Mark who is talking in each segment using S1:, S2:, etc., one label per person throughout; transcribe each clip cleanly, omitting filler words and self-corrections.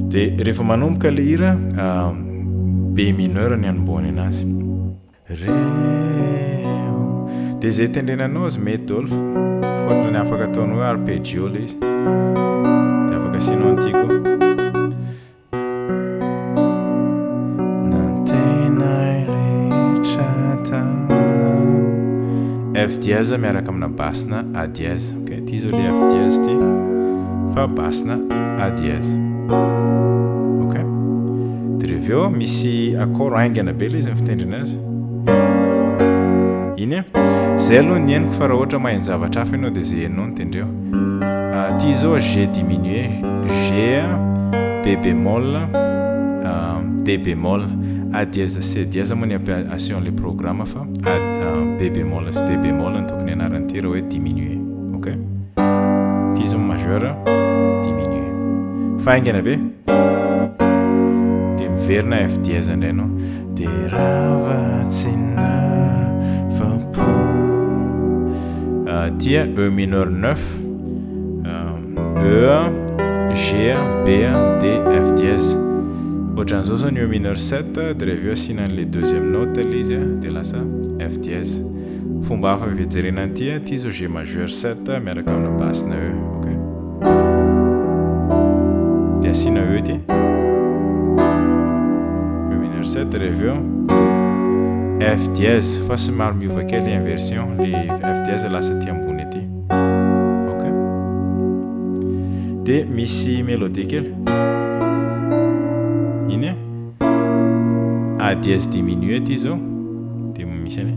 S1: dia rehefa manomboka le hira be mineur ny anomboany anazy reo dia zay tendrenanao azy mety daholo fôtony afaka ataonao arpeggio le izy dia afaka asianao antiako F dièse miaraka amina basina A dièse. Okay, ty zao le F dièse ty fa basina A dièse. Okay. Dia reveo misy accord aingana be le izy fitendrina azy. Iny zay aloha ny henoko fa raha ohatra maheno zavatra hafa ianao dia zay henonao no tendreo. Ty zao G diminué, G, B bémol, D bémol, A dièse, C dièse moa ny application le programme fa B bémol, D bémol ny tokony anarany ty raha hoe diminué. Okay? Ty zao majeur diminué. Fa aingana be dia miverina F dièse indray anao dia ravatsina fapo tia E mineur 9 E, G, B, D, F dièse. Ohatran'izao zao ny E mineur 7 dia reveo asiana an'le deuxième note le izy dia lasa F dièse. Fomba hafa fijerena an'ity ty zao G majeur 7 miaraka amina basina E. Okay? Dia asiana E ty E mineur 7 reveo F dièse fa somary miova kely inversion le F dièse lasa ty ambony aty. Okay? Dia misy mélodie kely iny A dièse diminué ty zao dia misy any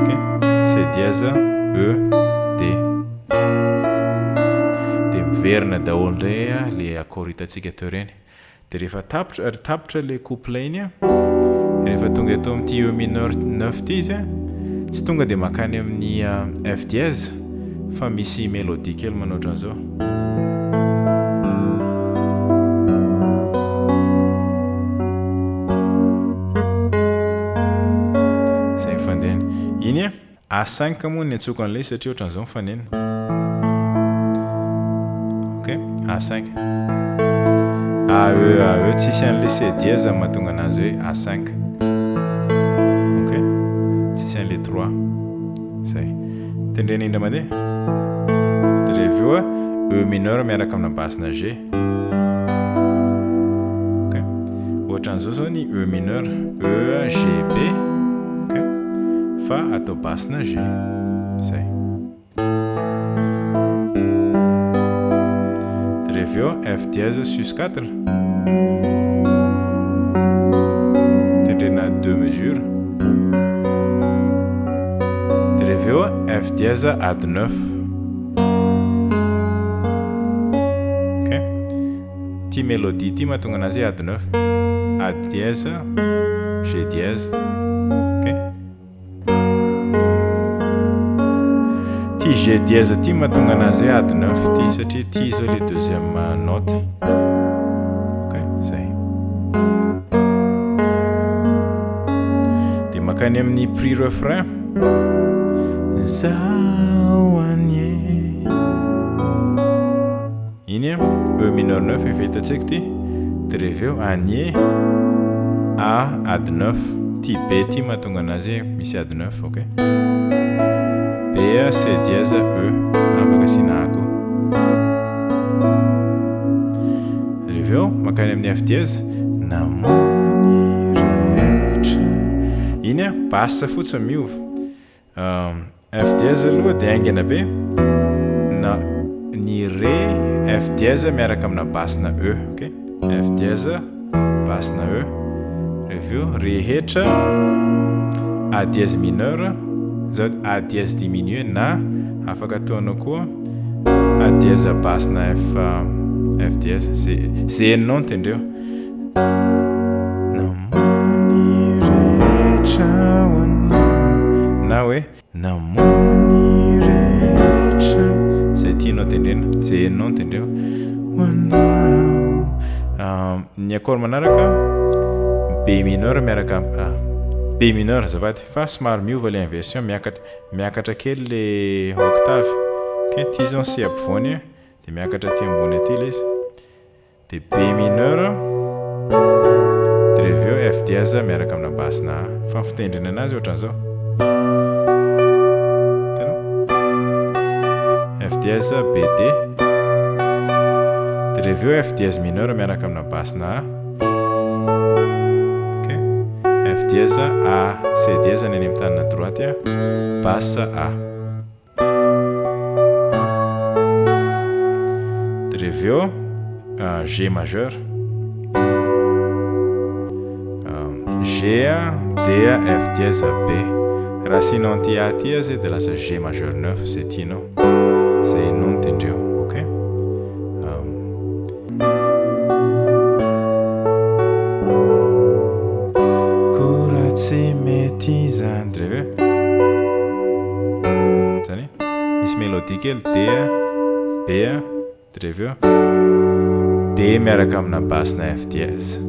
S1: okay? C dièse E D dia miverina daholo ndray le accord hitantsika teo reny dia rehefa tapitra le couple iny rehefa tonga eto amin'ity E mineur 9 ty izy tsy tonga dia makany amin'ny F dièse fa misy mélodie kely manao ohatran'izao. Iny A5 moa ny antsoiko an'ilay satria ohatran'izao mifanena. Okay? A5 AE tsisy an'le C dièse mahatonga anazy hoe A5. Okay? Tsisy an'le 3 zay tendrena indra mandeha dia reveo E mineur miaraka amina basina G. Okay? Ohatran'izao zao ny E mineur E, G, B fa atao basina G. Zay. Dia reveo F dièse sus 4 tendrena 2 mesures. Dia reveo F dièse ad 9. Okay? Ty mélodie ty mahatonga anazy ad 9 A dièse G dièse. Ty G dièse ty mahatonga anazy hoe ad 9 ty satria ty zao le deuxième note. Okay, zay. Dia makany amin'ny prix refrain zao anie iny E mineur 9 efa hitantsika ty dia reveo anie A ad 9 ty B ty mahatonga anazy misy ad 9. Okay? B, C dièse, E afaka asiana ako. Reveo makany amin'ny F dièse namony rehetra iny basse fotsy miova. F dièse aloha dia aingana be na ny Ré F dièse miaraka amina basina E. Okay? F dièse basina E reveo rehetra A dièse mineur zao A dièse diminué na afaka ataonao koa A dièse basina F dièse zay henonao tendreo namony rehetra na hoe namony rehetra zay tianao tendrena zay henonao tendreo ny accord manaraka B mineur miaraka B mineur zavady fa somary miova le inversion miakatra kely le octave. Okay? Ty zao C ampovoany dia miakatra ty ambony aty le izy dia B mineur dia rehefa eo F dièse miaraka amina basina A fa fitendrina anazy ohatran'izao F dièse B D dia rehefa eo F dièse mineur miaraka amina basina A F dièse A C dièse ny any amin'ny tanana droite basse A dia rehefa eo G majeur G D F dièse B raha sinao an'ity A ty zay dia lasa G majeur 9 zay tianao zay no tendreo ok kora tsy mety zany reveo zany misy mélodie kely D B reveo D miaraka amina basina F dièse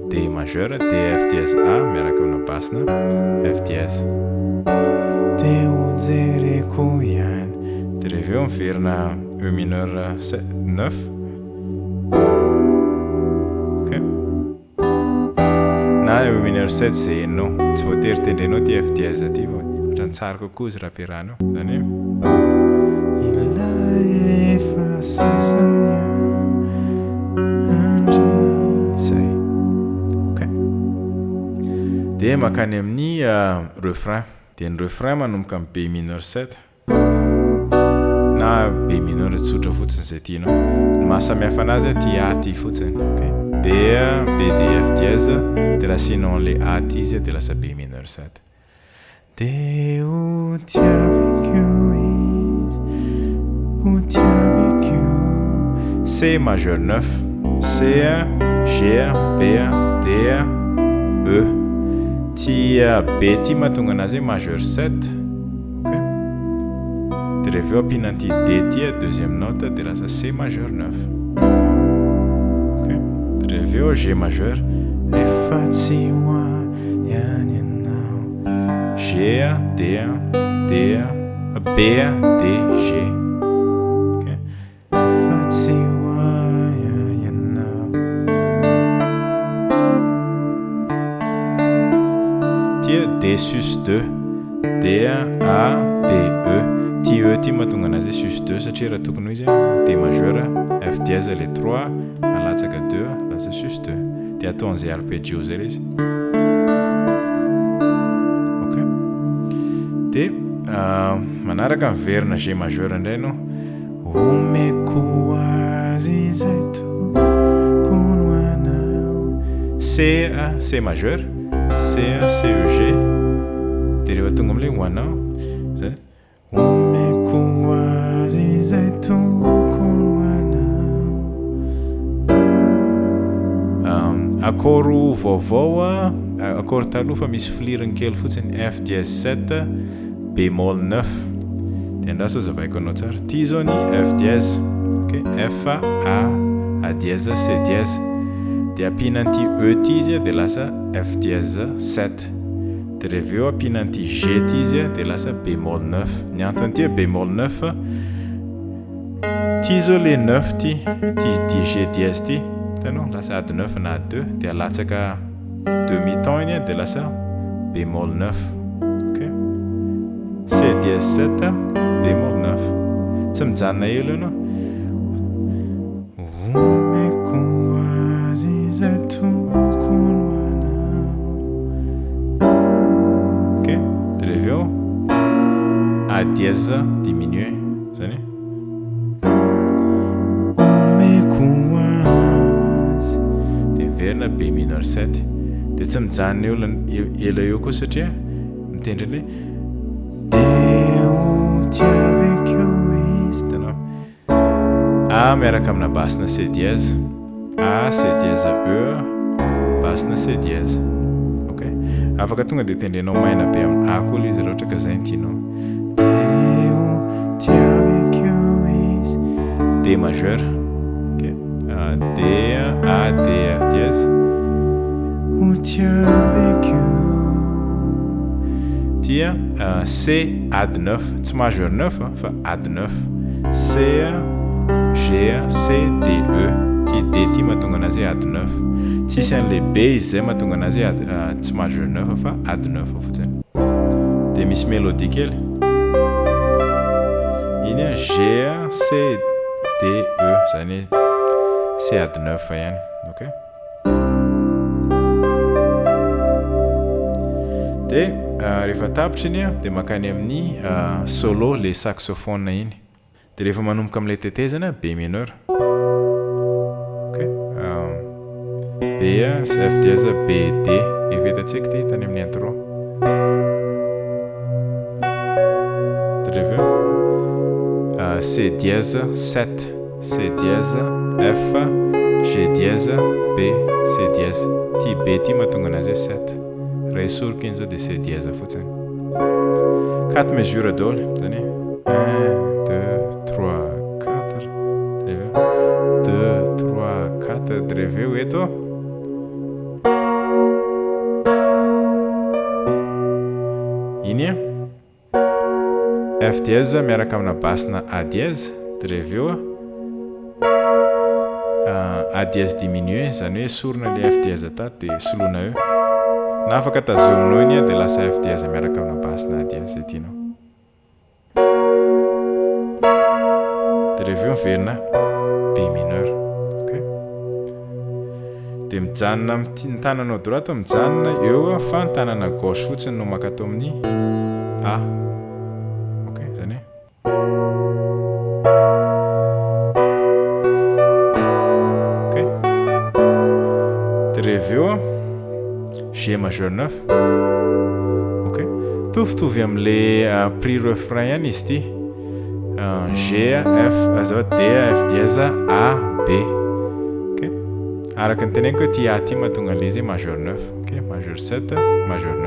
S1: D majeur D F dièse A miaraka amina basina F dièse dia hojereko ihany dia rehefa eo miverina E mineur 9 ok na E mineur 7 zay hainao tsy voatery tendrenao ty F dièse ty ohatrany tsara kokoa izy raha ampiarahanao zany ilay efa sasany zay ok dia makany amin'ny refrain dia ny refrain manomboka amin'ny B mineur 7 na B mineur tsotra fotsiny zay tianao ny mahasamihafa anazy ty A ty fotsiny ok B B D F dièse dia raha sinon le A ty izy dia lasa B mineur 7 dia o tiaviko izy o tiaviko C majeur 9 C G B D E ty B ty mahatonga anazy majeur 7 ok dia rehefa eo ampinan'ity D ty deuxième note dia lasa C majeur 9 ok dia rehefa eo G majeur rehefa tsy hoa ihany ianao G D D B D G ok rehefa tsy hoa ianao D sus 2 D A D E ty E ty mahatonga anazy sus 2 satria raha tokony ho izy D majeur F dièse le 3 alatsaka 2 lasa sus 2 dia atao an'izay arpeggio zay izy ok dia manaraka miverina G majeur indray no omeko azy izay tokony anao C majeur C E G dia rehefa tonga amin'ilay hoanao zay omeko azy izay tokony anao akôro vaovao akôro taloha fa misy filirany kely fotsiny F dièse 7 bémol 9 dia andraso azavaiko anao tsara ty zao ny F dièse ok F A dièse C dièse dia ampinan'ity E ty izy dia lasa F dièse 7 dia rehefa eo ampinan'ity G ty izy dia lasa bémol 9 ny anton'ity bémol 9 ty zao le 9 ty G dièse ty hitanao lasa ady 9 na ady 2 dia alatsaka demi-temps iny dia lasa bémol 9 ok C dièse 7 bémol 9 tsy mijanona elo ianao omeko azy izay tokony anao ok dia rehefa eo A dièse diminue zany omeko azy dia miverina B mineur 7 dia tsy mijanona elo eo koa satria mitendry ilay dia o tiaviko izy tanao A miaraka amina basina C dièse A C dièse E basina C dièse ok afaka tonga dia tendrenao maina be amin'ny A koa izy raha ohatra ka zay ny tianao dia o tiaviko izy D majeur ok D A D F dièse o tiaviko dia C ady 9 tsy majeur 9 fa ady 9 C G C D E ty D ty mahatonga anazy ady 9 tsisy an'le B izy zay mahatonga anazy tsy majeur 9 fa ady 9 fotsiny dia misy mélodie kely iny G C D E zany C ady 9 fa ihany ok dia rehefa tapitra iny dia makany amin'ny solo le saxophone iny dia rehefa manomboka amin'ilay tetezana B mineur ok B F dièse B D evitatsika ty tany amin'ny intro dia rehefa C dièse 7 C dièse F G dièse B C dièse ty B ty mahatonga anazy 7 raha esoriko iny zao dia C dièse fotsiny 4 mesures daholo zany 1 2 3 4 2 3 4 dia rehefa eo eto iny F dièse miaraka amina basina A dièse dia rehefa eo A dièse diminué zany hoe sorona le F dièse tato dia soloina eo na afaka tazominao iny dia lasa F dièse miaraka amina basina A dièse zay tianao dia rehefa eo miverina B mineur ok dia mijanona ny tananao droite mijanona eo fa ny tanana gauche fotsiny no makato amin'ny A ok zany ok dia rehefa eo G majeur 9 ok tovitovy amin'le prix refrain ihany izy ty G F azao D F dièse A B ok araka ny teneniko ty A ty mahatonga an'le izy majeur 9 ok majeur 7 majeur 9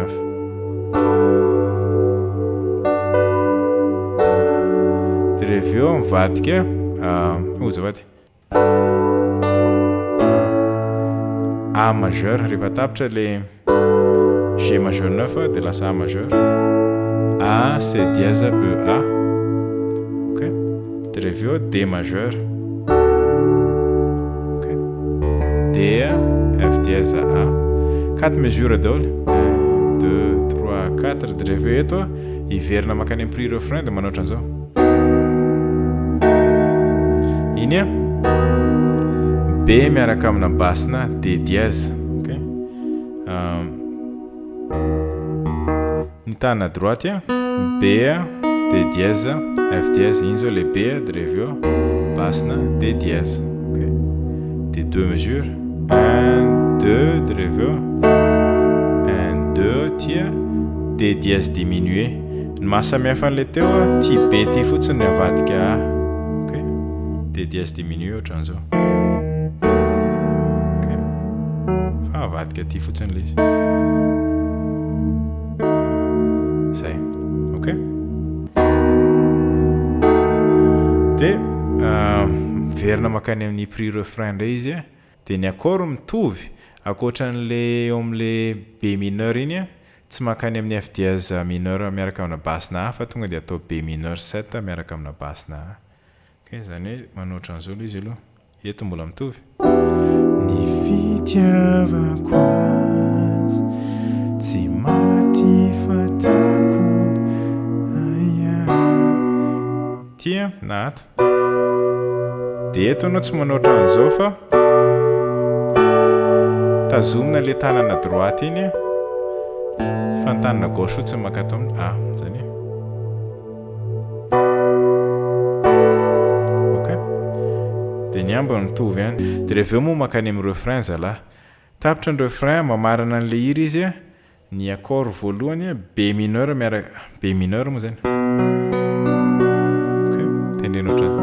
S1: dia rehefa eo mivadika ozavady A majeur rehefa tapitra le G majeur 9 dia lasa A majeur A C dièse E A ok dia rehefa eo D majeur ok D F dièse A 4 mesures daholo 1 2 3 4 dia rehefa eto hiverina makany amin'ny prix refrain dia manao ohatran'izao iny B miaraka amina basina D dièse ok ny tanana droite B D dièse F dièse iny zao le B dia rehefa eo basina D dièse ok des 2 mesures 1 2 dia rehefa eo 1 2 tia D dièse diminué ny mahasamihafa an'ilay teo ty B ty fotsiny ny avadika A ok D dièse diminué ohatran'izao avadika ty fotsiny le izy zay ok dia miverina makany amin'ny prix refrain indray izy dia ny accord mitovy akoatran'le eo amin'le B mineur iny tsy makany amin'ny F dièse mineur miaraka amina basina A fa tonga dia atao B mineur 7 miaraka amina basina A ok zany hoe manao ohatran'izao le izy aloha eto mbola mitovy ny fitiavako azy tsy maty fatakony aya tia na ato dia eto anao tsy manao ohatran'izao fa tazomina le tanana droite iny fa ny tanana gauche fotsiny makato amin'ny A zany dia ny ambiny mitovy ihany dia rehefa eo moa makany amin'ny refrain zalahy tapitra ny refrain mamarana an'le hira izy ny accord voalohany B mineur miaraka B mineur moa zany ok tendrena ohatran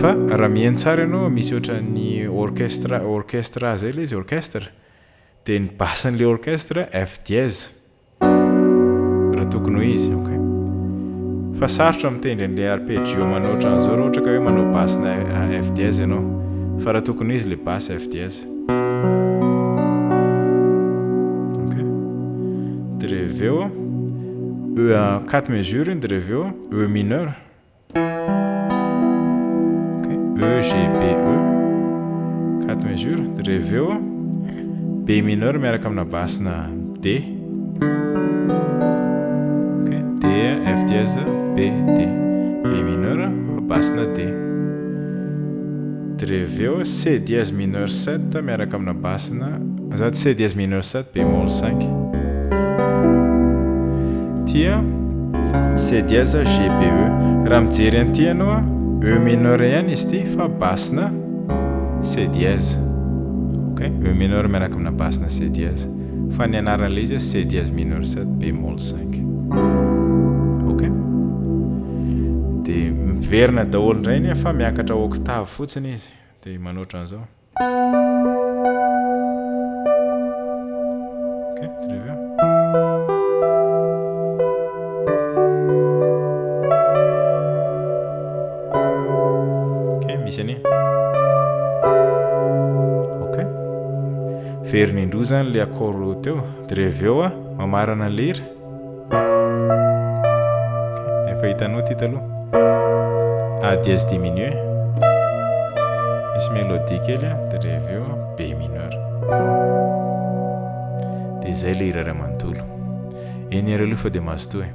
S1: fa raha mihaino tsara ianao misy ohatran'ny orchestre zay le izy orchestre dia ny basan'le orchestre F dièse raha tokony ho izy ok fa sarotra mitendry an'le arpeggio manao ohatran'izao raha ohatra ka hoe manao basina F dièse ianao fa raha tokony izy le basse F dièse ok dia rehefa eo E 4 mesures dia rehefa eo E mineur ok E G B E quarte mesure de reveo B mineur miaraka amina basina D. OK, D F dièse B D. B mineur basina D. De reveo C dièse mineur 7 miaraka amina basina azat C dièse mineur 7 bémol 5. Tia C dièse G B E. Raha mijery an'ity ianao E mineur ihany izy ity fa basina C dièse. OK, E mineur miaraka amina basina C dièse. Fa ny anaran'ilay izy C dièse mineur 7 bémol 5. OK. De miverina daholo indray iny fa miakatra octave fotsiny izy de manoatra an'izao. OK, très bien. OK, misy any. OK. Verina indroa zany le accord teo de reveo mamarana le hira. Efa hitanao ty taloha. A dièse diminué. Misy mélodie kely de reveo B mineur. De zay le hira ray manontolo. Eny ary aloha fa de mazotoa.